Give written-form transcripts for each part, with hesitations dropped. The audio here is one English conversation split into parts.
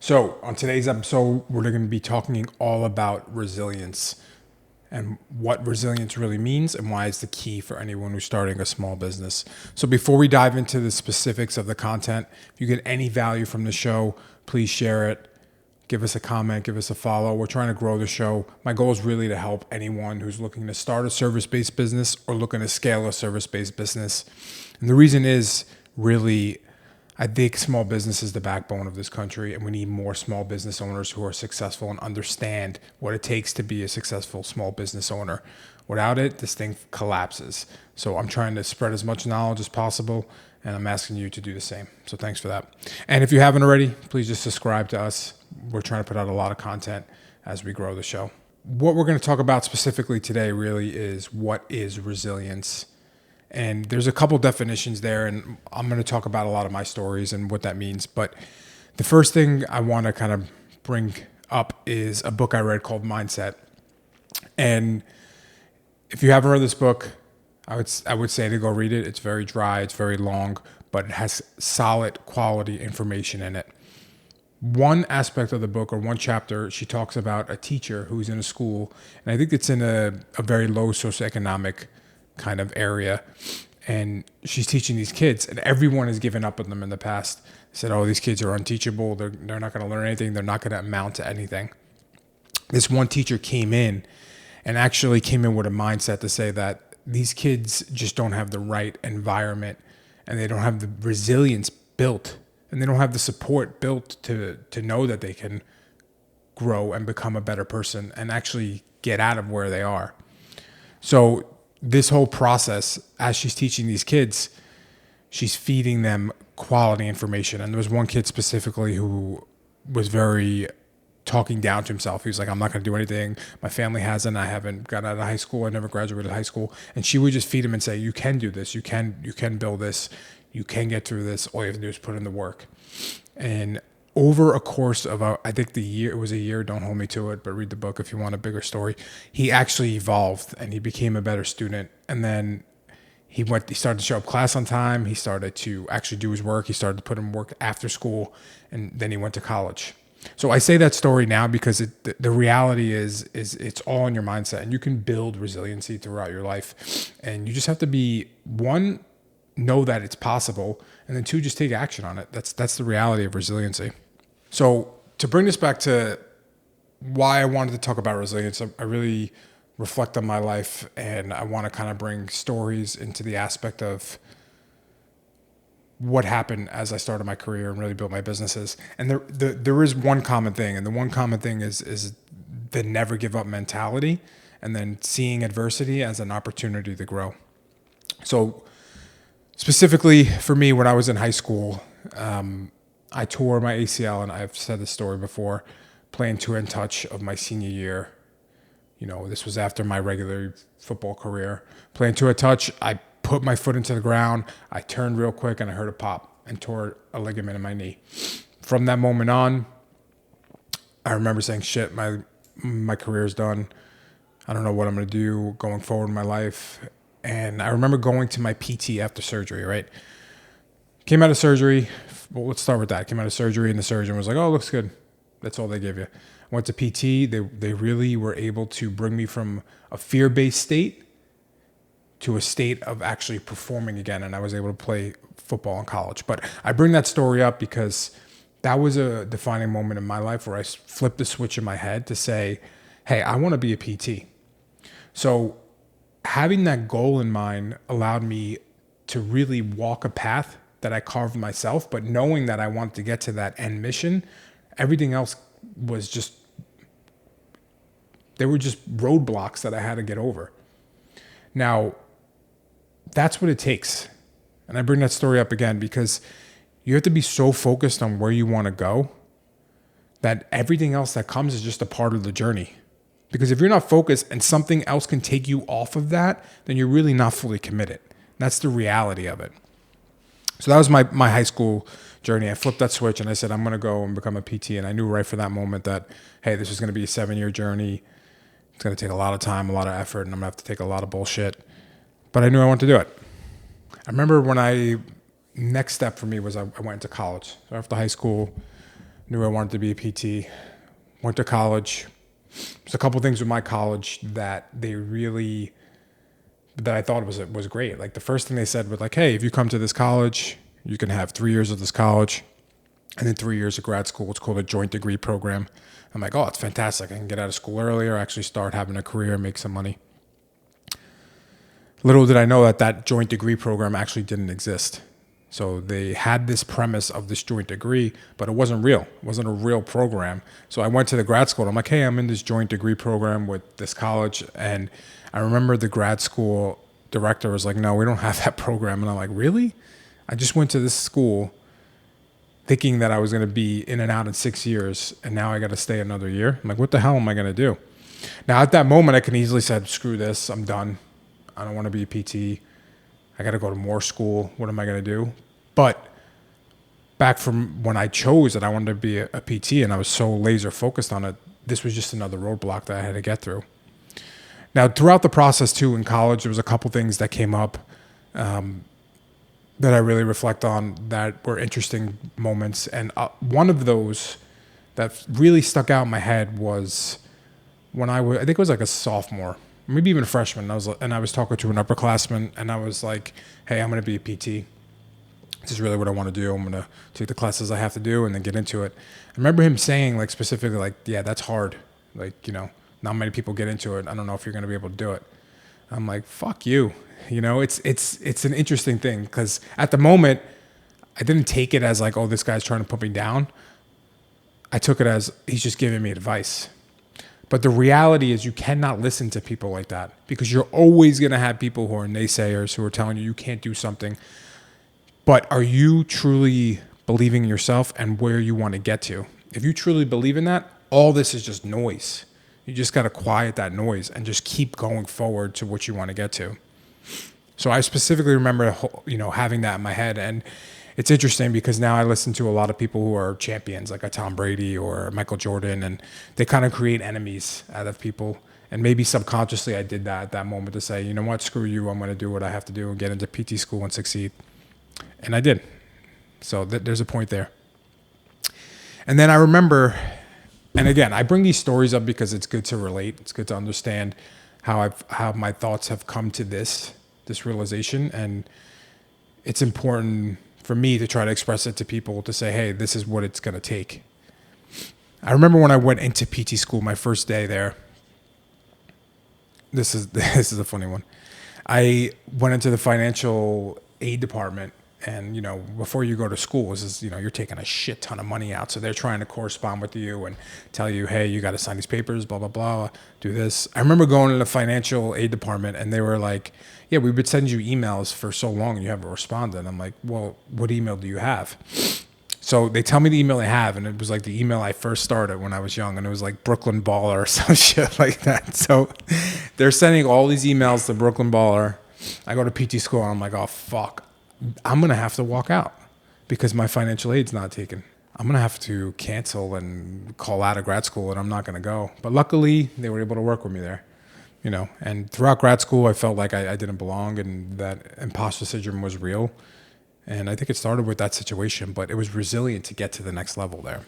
So, on today's episode, we're going to be talking all about resilience and what resilience really means and why it's the key for anyone who's starting a small business. So, before we dive into the specifics of the content, if you get any value from the show, please share it. Give us a comment, give us a follow. We're trying to grow the show. My goal is really to help anyone who's looking to start a service-based business or looking to scale a service-based business. And the reason is really, I think small business is the backbone of this country, and we need more small business owners who are successful and understand what it takes to be a successful small business owner. Without it, this thing collapses. So I'm trying to spread as much knowledge as possible, and I'm asking you to do the same. So thanks for that. And if you haven't already, please just subscribe to us. We're trying to put out a lot of content as we grow the show. What we're going to talk about specifically today really is what is resilience. And there's a couple definitions there, and I'm going to talk about a lot of my stories and what that means. But the first thing I want to kind of bring up is a book I read called Mindset. And if you haven't read this book, I would say to go read it. It's very dry, it's very long, but it has solid quality information in it. One aspect of the book, or one chapter, she talks about a teacher who's in a school, and I think it's in a very low socioeconomic kind of area, and she's teaching these kids, and everyone has given up on them in the past. They said, oh, these kids are unteachable, they're not going to learn anything, they're not going to amount to anything. This one teacher came in with a mindset to say that these kids just don't have the right environment, and they don't have the resilience built, and they don't have the support built to know that they can grow and become a better person and actually get out of where they are. So this whole process, as she's teaching these kids, she's feeding them quality information. And there was one kid specifically who was very talking down to himself. He was like, I'm not going to do anything. My family hasn't. I haven't got out of high school. I never graduated high school. And she would just feed him and say, you can do this. You can build this. You can get through this. All you have to do is put in the work. And over a course of, I think it was a year, don't hold me to it, but read the book if you want a bigger story. He actually evolved and he became a better student. And then he started to show up class on time. He started to actually do his work. He started to put in work after school, and then he went to college. So I say that story now because the reality is it's all in your mindset, and you can build resiliency throughout your life. And you just have to be, one, know that it's possible, and then two, just take action on it. That's the reality of resiliency. So to bring this back to why I wanted to talk about resilience, I really reflect on my life, and I want to kind of bring stories into the aspect of what happened as I started my career and really built my businesses. And there is one common thing, and the one common thing is the never give up mentality, and then seeing adversity as an opportunity to grow. So specifically for me, when I was in high school, I tore my ACL, and I've said this story before, playing 2-in touch of my senior year. You know, this was after my regular football career. Playing 2-in touch, I put my foot into the ground, I turned real quick, and I heard a pop and tore a ligament in my knee. From that moment on, I remember saying, shit, my career's done. I don't know what I'm going to do going forward in my life. And I remember going to my PT after surgery, right? Came out of surgery. Well, let's start with that. Came out of surgery, and the surgeon was like, oh, looks good. That's all they give you. I went to PT. They really were able to bring me from a fear-based state to a state of actually performing again, and I was able to play football in college. But I bring that story up because that was a defining moment in my life where I flipped the switch in my head to say, hey, I want to be a PT. So having that goal in mind allowed me to really walk a path that I carved myself, but knowing that I wanted to get to that end mission, everything else was they were just roadblocks that I had to get over. Now, that's what it takes. And I bring that story up again because you have to be so focused on where you want to go that everything else that comes is just a part of the journey. Because if you're not focused and something else can take you off of that, then you're really not fully committed. That's the reality of it. So that was my high school journey. I flipped that switch and I said, I'm going to go and become a PT. And I knew right from that moment that, hey, this is going to be a 7-year journey. It's going to take a lot of time, a lot of effort, and I'm going to have to take a lot of bullshit. But I knew I wanted to do it. I remember next step for me was I went to college. So after high school, Knew I wanted to be a PT. Went to college. There's a couple things with my college that I thought was great. Like the first thing they said was like, hey, if you come to this college, you can have 3 years of this college and then 3 years of grad school. It's called a joint degree program. I'm like, oh, it's fantastic. I can get out of school earlier, actually start having a career, make some money. Little did I know that joint degree program actually didn't exist. So they had this premise of this joint degree, but it wasn't real. It wasn't a real program. So I went to the grad school. And I'm like, hey, I'm in this joint degree program with this college. And I remember the grad school director was like, no, we don't have that program. And I'm like, really? I just went to this school thinking that I was going to be in and out in 6 years, and now I got to stay another year. I'm like, what the hell am I going to do? Now, at that moment, I can easily said, screw this. I'm done. I don't want to be a PT. I got to go to more school. What am I going to do? But back from when I chose that I wanted to be a PT and I was so laser focused on it, this was just another roadblock that I had to get through. Now, throughout the process, too, in college, there was a couple things that came up that I really reflect on that were interesting moments. And one of those that really stuck out in my head was when I think it was like a sophomore, maybe even a freshman. I was talking to an upperclassman, and I was like, hey, I'm going to be a PT. This is really what I want to do. I'm going to take the classes I have to do and then get into it. I remember him saying, like, specifically, like, yeah, that's hard. Like, not many people get into it. I don't know if you're going to be able to do it. I'm like, fuck you. It's an interesting thing because at the moment, I didn't take it as like, oh, this guy's trying to put me down. I took it as he's just giving me advice. But the reality is you cannot listen to people like that because you're always going to have people who are naysayers who are telling you can't do something. But are you truly believing in yourself and where you want to get to? If you truly believe in that, all this is just noise. You just got to quiet that noise and just keep going forward to what you want to get to. So I specifically remember, having that in my head. And it's interesting because now I listen to a lot of people who are champions, like a Tom Brady or Michael Jordan, and they kind of create enemies out of people. And maybe subconsciously I did that at that moment to say, you know what, screw you. I'm going to do what I have to do and get into PT school and succeed. And I did. So there's a point there. And then I remember, and again, I bring these stories up because it's good to relate. It's good to understand how my thoughts have come to this realization. And it's important for me to try to express it to people to say, hey, this is what it's going to take. I remember when I went into PT school, my first day there, this is a funny one. I went into the financial aid department. And, before you go to school, you're taking a shit ton of money out. So they're trying to correspond with you and tell you, hey, you got to sign these papers, blah, blah, blah, do this. I remember going to the financial aid department and they were like, yeah, we would send you emails for so long and you haven't responded. I'm like, well, what email do you have? So they tell me the email they have. And it was like the email I first started when I was young. And it was like Brooklyn Baller or some shit like that. So they're sending all these emails to Brooklyn Baller. I go to PT school and I'm like, oh, fuck. I'm going to have to walk out because my financial aid's not taken. I'm going to have to cancel and call out of grad school and I'm not going to go. But luckily, they were able to work with me there, And throughout grad school, I felt like I didn't belong and that imposter syndrome was real. And I think it started with that situation, but it was resilient to get to the next level there.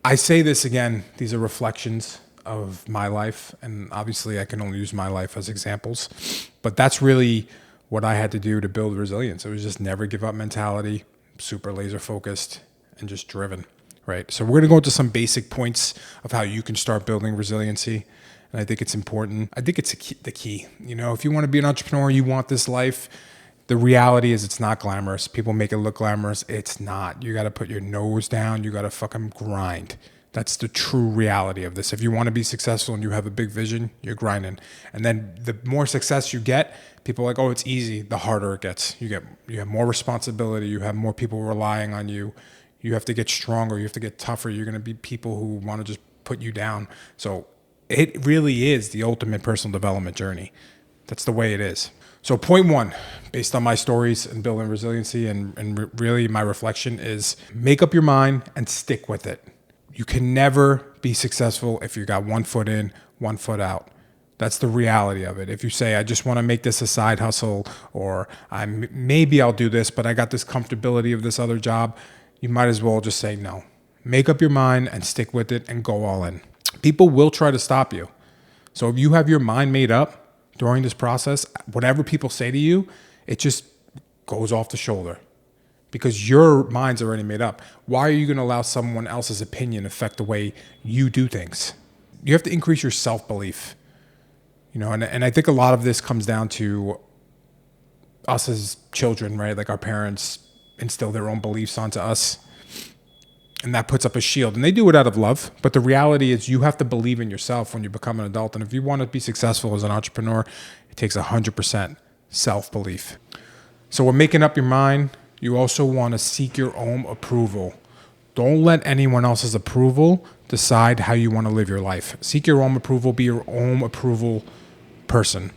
I say this again, these are reflections of my life. And obviously, I can only use my life as examples. But that's really what I had to do to build resilience. It was just never give up mentality, super laser focused and just driven, right? So we're going to go into some basic points of how you can start building resiliency. And I think it's important. I think it's the key. If you want to be an entrepreneur, you want this life, the reality is it's not glamorous. People make it look glamorous. It's not. You got to put your nose down. You got to fucking grind. That's the true reality of this. If you want to be successful and you have a big vision, you're grinding. And then the more success you get, people are like, oh, it's easy. The harder it gets. You have more responsibility. You have more people relying on you. You have to get stronger. You have to get tougher. You're going to be people who want to just put you down. So it really is the ultimate personal development journey. That's the way it is. So point one, based on my stories and building resiliency and really my reflection is make up your mind and stick with it. You can never be successful if you got 1 foot in, 1 foot out. That's the reality of it. If you say, I just want to make this a side hustle, or maybe I'll do this, but I got this comfortability of this other job, you might as well just say no. Make up your mind and stick with it and go all in. People will try to stop you. So if you have your mind made up during this process, whatever people say to you, it just goes off the shoulder because your mind's already made up. Why are you going to allow someone else's opinion affect the way you do things? You have to increase your self-belief. And I think a lot of this comes down to us as children, right? Like our parents instill their own beliefs onto us, and that puts up a shield. And they do it out of love. But the reality is you have to believe in yourself when you become an adult. And if you want to be successful as an entrepreneur, it takes 100% self-belief. So when making up your mind, you also want to seek your own approval. Don't let anyone else's approval decide how you want to live your life. Seek your own approval. Be your own approval person.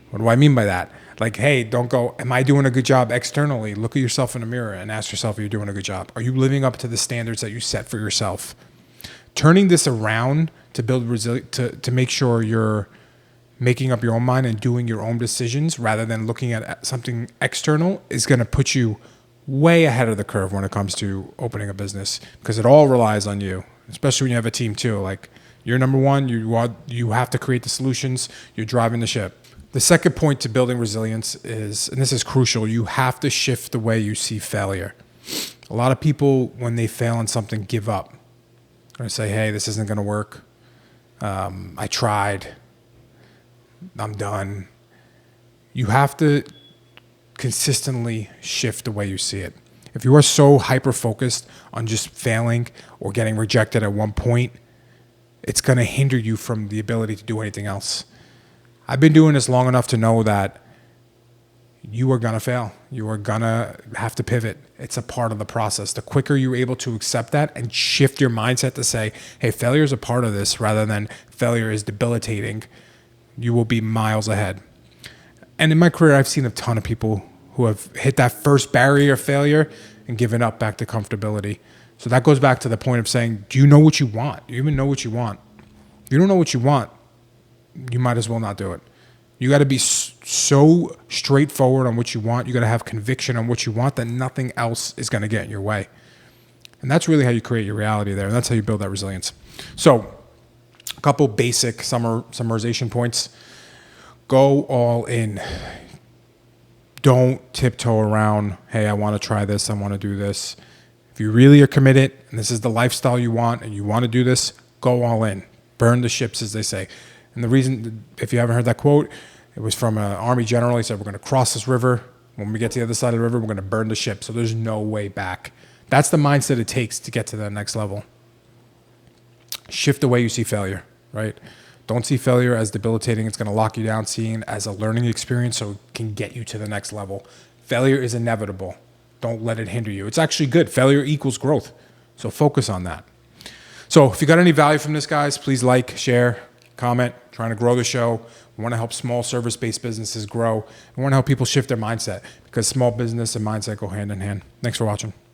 What do I mean by that? Like, hey, don't go, am I doing a good job externally? Look at yourself in the mirror and ask yourself if you're doing a good job. Are you living up to the standards that you set for yourself? Turning this around to build resilience, to make sure you're making up your own mind and doing your own decisions rather than looking at something external is going to put you way ahead of the curve when it comes to opening a business, because it all relies on you, especially when you have a team too. Like, you're number one, you have to create the solutions, you're driving the ship. The second point to building resilience is, and this is crucial, you have to shift the way you see failure. A lot of people, when they fail on something, give up. Or say, hey, this isn't going to work. I tried. I'm done. You have to consistently shift the way you see it. If you are so hyper-focused on just failing or getting rejected at one point, it's going to hinder you from the ability to do anything else. I've been doing this long enough to know that you are going to fail. You are going to have to pivot. It's a part of the process. The quicker you're able to accept that and shift your mindset to say, hey, failure is a part of this rather than failure is debilitating, you will be miles ahead. And in my career, I've seen a ton of people who have hit that first barrier of failure and given up back to comfortability. So that goes back to the point of saying, do you know what you want? Do you even know what you want? If you don't know what you want, you might as well not do it. You got to be so straightforward on what you want. You got to have conviction on what you want that nothing else is going to get in your way. And that's really how you create your reality there. And that's how you build that resilience. So a couple basic summarization points. Go all in. Don't tiptoe around, hey, I want to try this, I want to do this. If you really are committed and this is the lifestyle you want and you want to do this, go all in. Burn the ships, as they say. And the reason, if you haven't heard that quote, it was from an army general. He said, we're going to cross this river. When we get to the other side of the river, we're going to burn the ship. So there's no way back. That's the mindset it takes to get to the next level. Shift the way you see failure, right? Don't see failure as debilitating. It's going to lock you down. See it as a learning experience so it can get you to the next level. Failure is inevitable. Don't let it hinder you. It's actually good. Failure equals growth. So focus on that. So if you got any value from this, guys, please like, share, comment. Trying to grow the show. We want to help small service-based businesses grow. We want to help people shift their mindset because small business and mindset go hand in hand. Thanks for watching.